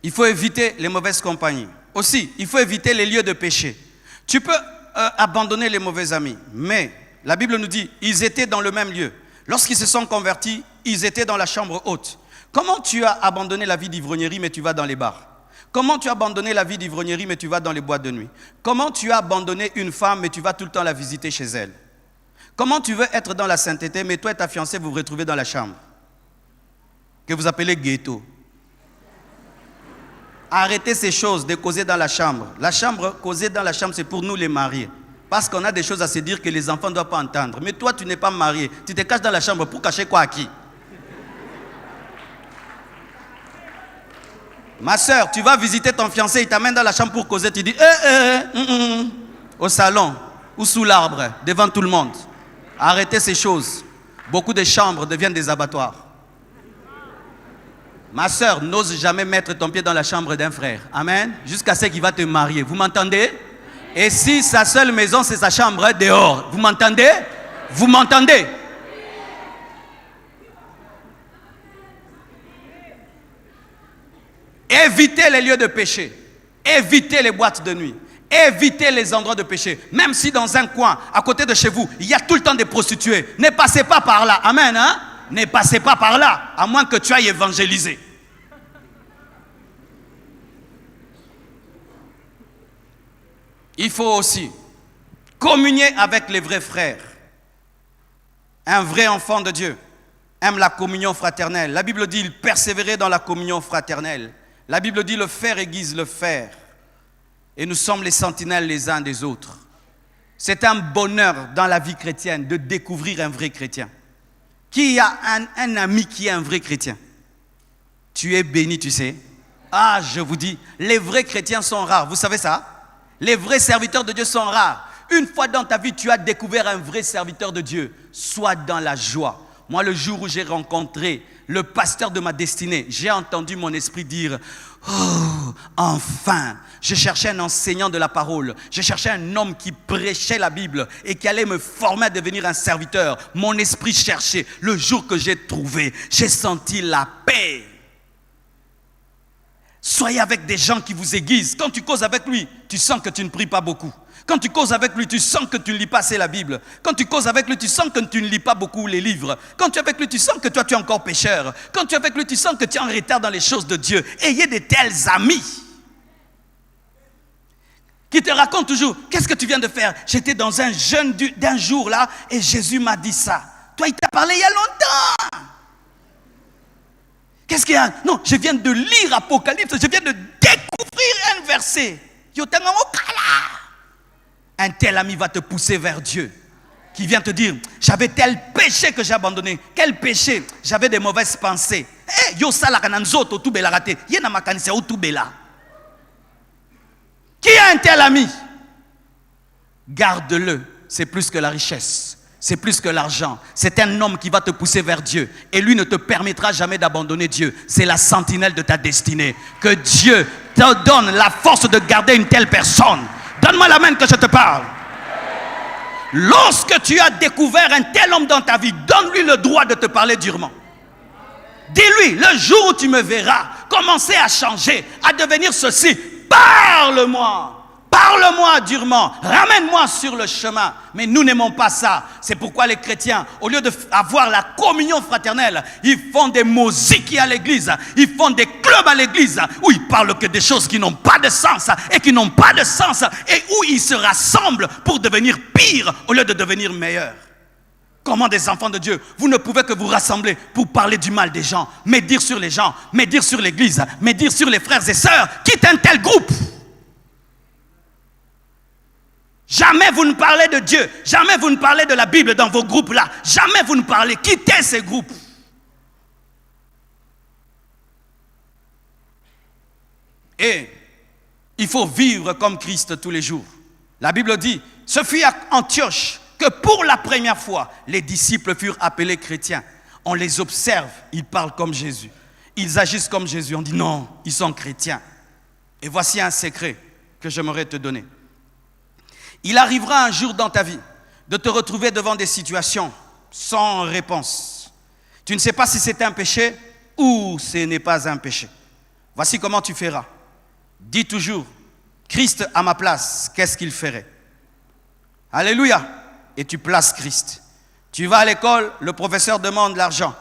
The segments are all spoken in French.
Il faut éviter les mauvaises compagnies. Aussi, il faut éviter les lieux de péché. Tu peux abandonner les mauvais amis, mais la Bible nous dit, ils étaient dans le même lieu. Lorsqu'ils se sont convertis, ils étaient dans la chambre haute. Comment tu as abandonné la vie d'ivrognerie, mais tu vas dans les bars? Comment tu as abandonné la vie d'ivrognerie, mais tu vas dans les boîtes de nuit? Comment tu as abandonné une femme, mais tu vas tout le temps la visiter chez elle? Comment tu veux être dans la sainteté, mais toi et ta fiancée, vous vous retrouvez dans la chambre, que vous appelez ghetto? Arrêtez ces choses de causer dans la chambre. La chambre, causer dans la chambre, c'est pour nous les mariés. Parce qu'on a des choses à se dire que les enfants ne doivent pas entendre. Mais toi, tu n'es pas marié. Tu te caches dans la chambre pour cacher quoi à qui? Ma soeur, tu vas visiter ton fiancé, il t'amène dans la chambre pour causer. Tu dis, au salon ou sous l'arbre, devant tout le monde. Arrêtez ces choses. Beaucoup de chambres deviennent des abattoirs. Ma soeur, n'ose jamais mettre ton pied dans la chambre d'un frère. Amen. Jusqu'à ce qu'il va te marier. Vous m'entendez? Et si sa seule maison, c'est sa chambre dehors. Vous m'entendez? Vous m'entendez? Évitez les lieux de péché. Évitez les boîtes de nuit. Évitez les endroits de péché. Même si dans un coin, à côté de chez vous, il y a tout le temps des prostituées. Ne passez pas par là. Amen, hein? Ne passez pas par là, à moins que tu ailles évangéliser. Il faut aussi communier avec les vrais frères. Un vrai enfant de Dieu aime la communion fraternelle. La Bible dit, il persévérait dans la communion fraternelle. La Bible dit, le fer aiguise le fer. Et nous sommes les sentinelles les uns des autres. C'est un bonheur dans la vie chrétienne de découvrir un vrai chrétien. Qui a un ami qui est un vrai chrétien? Tu es béni, tu sais. Ah, je vous dis, les vrais chrétiens sont rares. Vous savez ça? Les vrais serviteurs de Dieu sont rares. Une fois dans ta vie, tu as découvert un vrai serviteur de Dieu. Sois dans la joie. Moi, le jour où j'ai rencontré le pasteur de ma destinée, j'ai entendu mon esprit dire, oh, enfin, je cherchais un enseignant de la parole, je cherchais un homme qui prêchait la Bible et qui allait me former à devenir un serviteur. Mon esprit cherchait. Le jour que j'ai trouvé, j'ai senti la paix. Soyez avec des gens qui vous aiguisent. Quand tu causes avec lui, tu sens que tu ne pries pas beaucoup. Quand tu causes avec lui, tu sens que tu ne lis pas assez la Bible. Quand tu causes avec lui, tu sens que tu ne lis pas beaucoup les livres. Quand tu es avec lui, tu sens que toi, tu es encore pécheur. Quand tu es avec lui, tu sens que tu es en retard dans les choses de Dieu. Ayez de tels amis qui te racontent toujours, qu'est-ce que tu viens de faire? J'étais dans un jeûne d'un jour là et Jésus m'a dit ça. Toi, il t'a parlé il y a longtemps. Qu'est-ce qu'il y a? Non, je viens de lire Apocalypse, je viens de découvrir un verset. Un tel ami va te pousser vers Dieu, qui vient te dire, j'avais tel péché que j'ai abandonné. Quel péché? J'avais des mauvaises pensées. Qui a un tel ami? Garde-le, c'est plus que la richesse. C'est plus que l'argent. C'est un homme qui va te pousser vers Dieu. Et lui ne te permettra jamais d'abandonner Dieu. C'est la sentinelle de ta destinée. Que Dieu te donne la force de garder une telle personne. Donne-moi la main que je te parle. Lorsque tu as découvert un tel homme dans ta vie, donne-lui le droit de te parler durement. Dis-lui, le jour où tu me verras, commencer à changer, à devenir ceci. Parle-moi. Parle-moi durement, ramène-moi sur le chemin. Mais nous n'aimons pas ça. C'est pourquoi les chrétiens, au lieu d'avoir la communion fraternelle, ils font des mosiques à l'église, ils font des clubs à l'église, où ils parlent que des choses qui n'ont pas de sens, et qui n'ont pas de sens, et où ils se rassemblent pour devenir pire, au lieu de devenir meilleurs. Comment des enfants de Dieu, vous ne pouvez que vous rassembler pour parler du mal des gens, médire sur les gens, médire sur l'église, médire sur les frères et sœurs. Quitte un tel groupe. Jamais vous ne parlez de Dieu. Jamais vous ne parlez de la Bible dans vos groupes là. Jamais vous ne parlez. Quittez ces groupes. Et il faut vivre comme Christ tous les jours. La Bible dit, ce fut à Antioche que pour la première fois, les disciples furent appelés chrétiens. On les observe, ils parlent comme Jésus. Ils agissent comme Jésus. On dit non, ils sont chrétiens. Et voici un secret que j'aimerais te donner. Il arrivera un jour dans ta vie de te retrouver devant des situations sans réponse. Tu ne sais pas si c'est un péché ou ce n'est pas un péché. Voici comment tu feras. Dis toujours, Christ à ma place, qu'est-ce qu'il ferait? Alléluia. Et tu places Christ. Tu vas à l'école, le professeur demande l'argent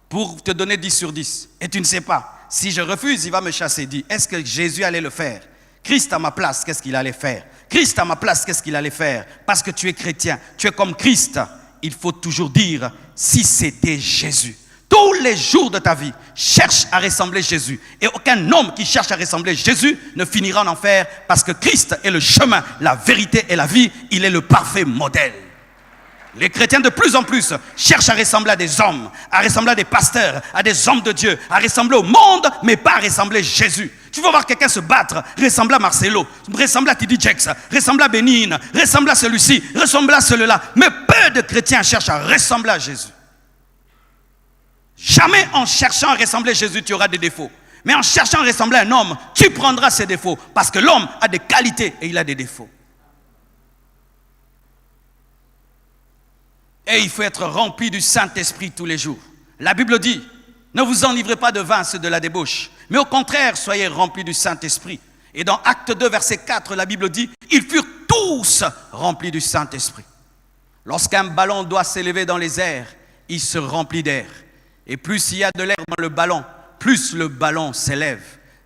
pour te donner 10 sur 10. Et tu ne sais pas. Si je refuse, il va me chasser. Dis, est-ce que Jésus allait le faire? Christ à ma place, qu'est-ce qu'il allait faire? Christ à ma place, qu'est-ce qu'il allait faire? Parce que tu es chrétien, tu es comme Christ. Il faut toujours dire, si c'était Jésus. Tous les jours de ta vie, cherche à ressembler Jésus. Et aucun homme qui cherche à ressembler Jésus ne finira en enfer parce que Christ est le chemin, la vérité et la vie. Il est le parfait modèle. Les chrétiens de plus en plus cherchent à ressembler à des hommes, à ressembler à des pasteurs, à des hommes de Dieu, à ressembler au monde, mais pas à ressembler Jésus. Tu vas voir quelqu'un se battre, ressembler à Marcelo, ressembler à T.D. Jakes, ressembler à Bénigne, ressembler à celui-ci, ressembler à celui-là. Mais peu de chrétiens cherchent à ressembler à Jésus. Jamais en cherchant à ressembler à Jésus, tu auras des défauts. Mais en cherchant à ressembler à un homme, tu prendras ses défauts. Parce que l'homme a des qualités et il a des défauts. Et il faut être rempli du Saint-Esprit tous les jours. La Bible dit, ne vous enivrez pas de vin, c'est de la débauche. Mais au contraire, soyez remplis du Saint-Esprit. Et dans Acte 2, verset 4, la Bible dit, ils furent tous remplis du Saint-Esprit. Lorsqu'un ballon doit s'élever dans les airs, il se remplit d'air. Et plus il y a de l'air dans le ballon, plus le ballon s'élève.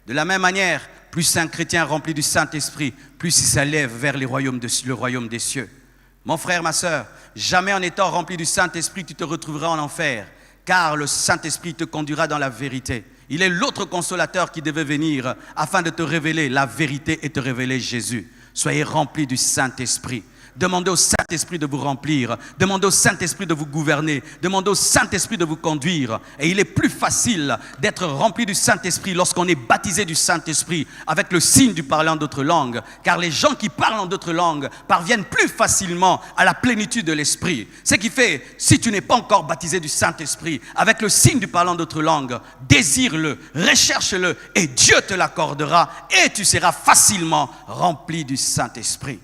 De la même manière, plus un chrétien rempli du Saint-Esprit, plus il s'élève vers le royaume des cieux. Mon frère, ma soeur, jamais en étant rempli du Saint-Esprit, tu te retrouveras en enfer, car le Saint-Esprit te conduira dans la vérité. Il est l'autre consolateur qui devait venir afin de te révéler la vérité et te révéler Jésus. Soyez remplis du Saint-Esprit. Demandez au Saint-Esprit de vous remplir. Demandez au Saint-Esprit de vous gouverner. Demandez au Saint-Esprit de vous conduire. Et il est plus facile d'être rempli du Saint-Esprit lorsqu'on est baptisé du Saint-Esprit avec le signe du parler en d'autres langues. Car les gens qui parlent en d'autres langues parviennent plus facilement à la plénitude de l'Esprit. Ce qui fait, si tu n'es pas encore baptisé du Saint-Esprit avec le signe du parler en d'autres langues, désire-le, recherche-le et Dieu te l'accordera et tu seras facilement rempli du Saint-Esprit.